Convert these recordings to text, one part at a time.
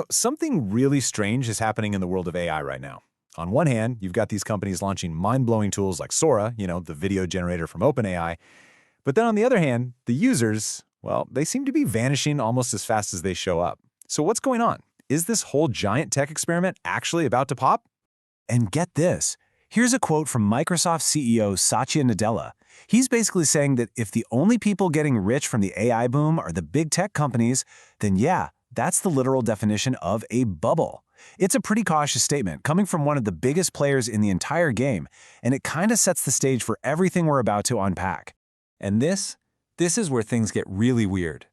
Something really strange is happening in the world of AI right now. On one hand, you've got these companies launching mind-blowing tools like Sora, the video generator from OpenAI. But then on the other hand, the users, well, they seem to be vanishing almost as fast as they show up. So what's going on? Is this whole giant tech experiment actually about to pop? And get this. Here's a quote from Microsoft CEO Satya Nadella. He's basically saying that if the only people getting rich from the AI boom are the big tech companies, then yeah, that's the literal definition of a bubble. It's a pretty cautious statement coming from one of the biggest players in the entire game, and it kind of sets the stage for everything we're about to unpack. And this is where things get really weird.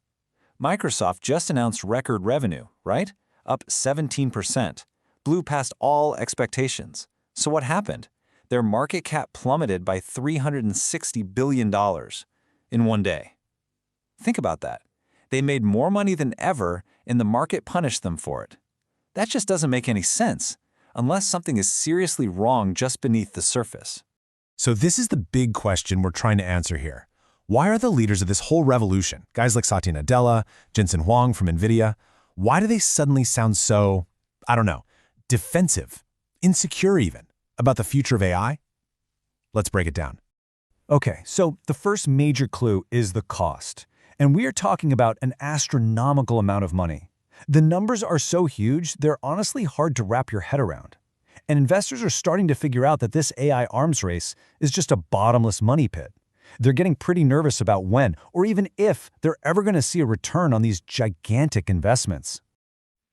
Microsoft just announced record revenue, right? Up 17%. Blew past all expectations. So what happened? Their market cap plummeted by $360 billion in one day. Think about that. They made more money than ever, and the market punished them for it. That just doesn't make any sense, unless something is seriously wrong just beneath the surface. So this is the big question we're trying to answer here. Why are the leaders of this whole revolution, guys like Satya Nadella, Jensen Huang from NVIDIA, why do they suddenly sound so, defensive, insecure even, about the future of AI? Let's break it down. Okay, so the first major clue is the cost. And we are talking about an astronomical amount of money. The numbers are so huge, they're honestly hard to wrap your head around. And investors are starting to figure out that this AI arms race is just a bottomless money pit. They're getting pretty nervous about when, or even if, they're ever going to see a return on these gigantic investments.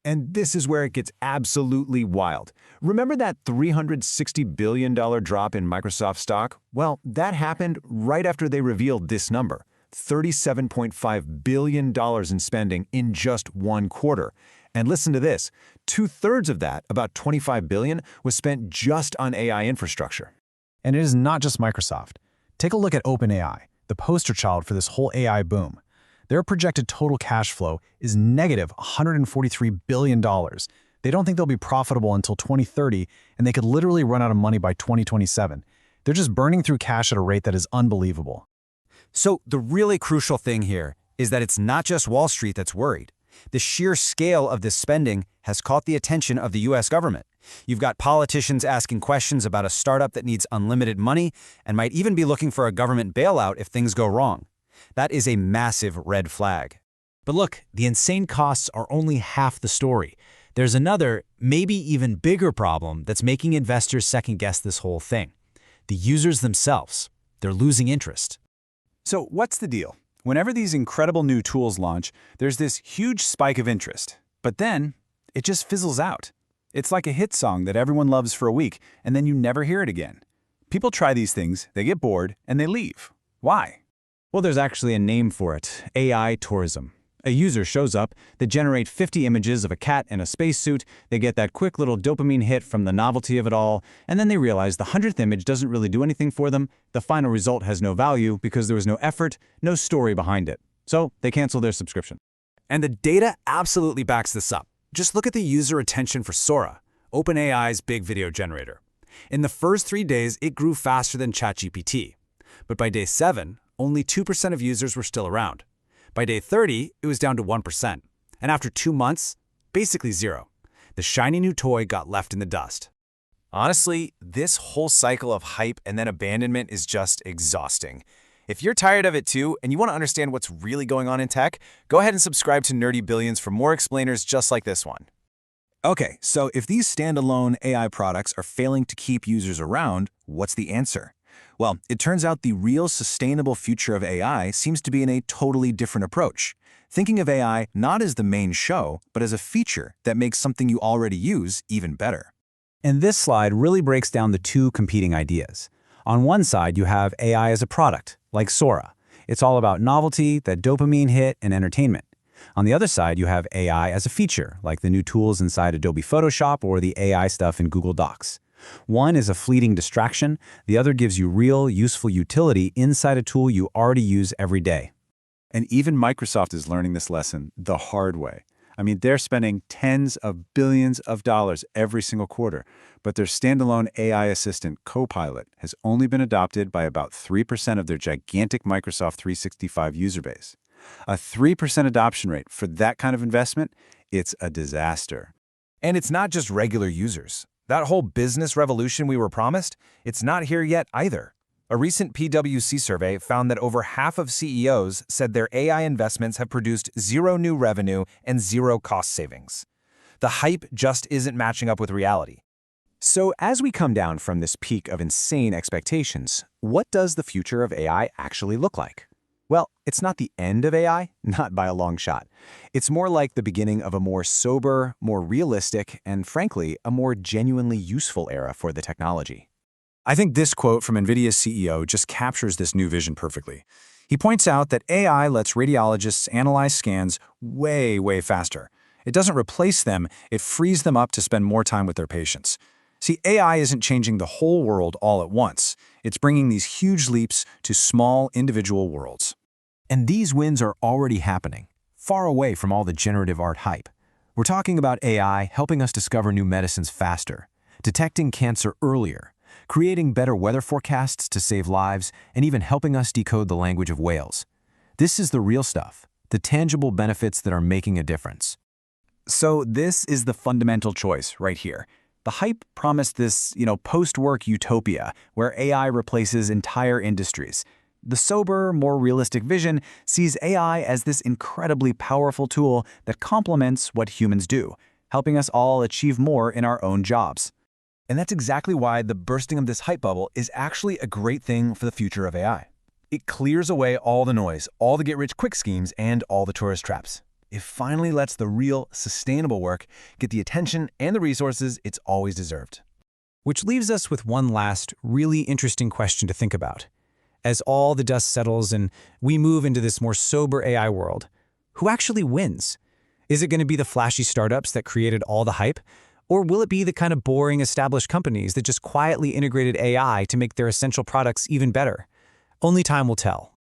And this is where it gets absolutely wild. Remember that $360 billion drop in Microsoft stock? Well, that happened right after they revealed this number, $37.5 billion in spending in just one quarter. And listen to this, 2/3 of that, about $25 billion, was spent just on AI infrastructure. And it is not just Microsoft. Take a look at OpenAI, the poster child for this whole AI boom. Their projected total cash flow is negative $143 billion. They don't think they'll be profitable until 2030, and they could literally run out of money by 2027. They're just burning through cash at a rate that is unbelievable. So the really crucial thing here is that it's not just Wall Street that's worried. The sheer scale of this spending has caught the attention of the US government. You've got politicians asking questions about a startup that needs unlimited money and might even be looking for a government bailout if things go wrong. That is a massive red flag. But look, the insane costs are only half the story. There's another, maybe even bigger problem that's making investors second-guess this whole thing. The users themselves. They're losing interest. So what's the deal? Whenever these incredible new tools launch, there's this huge spike of interest. But then, it just fizzles out. It's like a hit song that everyone loves for a week, and then you never hear it again. People try these things, they get bored, and they leave. Why? Well, there's actually a name for it, AI tourism. A user shows up, they generate 50 images of a cat in a spacesuit, they get that quick little dopamine hit from the novelty of it all, and then they realize the 100th image doesn't really do anything for them, the final result has no value because there was no effort, no story behind it. So they cancel their subscription. And the data absolutely backs this up. Just look at the user attention for Sora, OpenAI's big video generator. In the first 3 days, it grew faster than ChatGPT. But by day 7, only 2% of users were still around. By day 30, it was down to 1%. And after 2 months, basically zero. The shiny new toy got left in the dust. Honestly, this whole cycle of hype and then abandonment is just exhausting. If you're tired of it too, and you want to understand what's really going on in tech, go ahead and subscribe to Nerdy Billions for more explainers just like this one. Okay, so if these standalone AI products are failing to keep users around, what's the answer? Well, it turns out the real sustainable future of AI seems to be in a totally different approach. Thinking of AI not as the main show, but as a feature that makes something you already use even better. And this slide really breaks down the two competing ideas. On one side, you have AI as a product, like Sora. It's all about novelty, that dopamine hit, and entertainment. On the other side, you have AI as a feature, like the new tools inside Adobe Photoshop or the AI stuff in Google Docs. One is a fleeting distraction, the other gives you real, useful utility inside a tool you already use every day. And even Microsoft is learning this lesson the hard way. I mean, they're spending tens of billions of dollars every single quarter, but their standalone AI assistant, Copilot, has only been adopted by about 3% of their gigantic Microsoft 365 user base. A 3% adoption rate for that kind of investment it's a disaster. And it's not just regular users. That whole business revolution we were promised, it's not here yet either. A recent PwC survey found that over half of CEOs said their AI investments have produced zero new revenue and zero cost savings. The hype just isn't matching up with reality. So as we come down from this peak of insane expectations, what does the future of AI actually look like? Well, it's not the end of AI, not by a long shot. It's more like the beginning of a more sober, more realistic, and frankly, a more genuinely useful era for the technology. I think this quote from NVIDIA's CEO just captures this new vision perfectly. He points out that AI lets radiologists analyze scans way, way faster. It doesn't replace them, it frees them up to spend more time with their patients. See, AI isn't changing the whole world all at once. It's bringing these huge leaps to small, individual worlds. And these wins are already happening, far away from all the generative art hype. We're talking about AI helping us discover new medicines faster, detecting cancer earlier, creating better weather forecasts to save lives, and even helping us decode the language of whales. This is the real stuff, the tangible benefits that are making a difference. So this is the fundamental choice right here. The hype promised this, post-work utopia where AI replaces entire industries. The sober, more realistic vision sees AI as this incredibly powerful tool that complements what humans do, helping us all achieve more in our own jobs. And that's exactly why the bursting of this hype bubble is actually a great thing for the future of AI. It clears away all the noise, all the get-rich-quick schemes, and all the tourist traps. It finally lets the real, sustainable work get the attention and the resources it's always deserved. Which leaves us with one last, really interesting question to think about. As all the dust settles and we move into this more sober AI world, who actually wins? Is it going to be the flashy startups that created all the hype? Or will it be the kind of boring established companies that just quietly integrated AI to make their essential products even better? Only time will tell.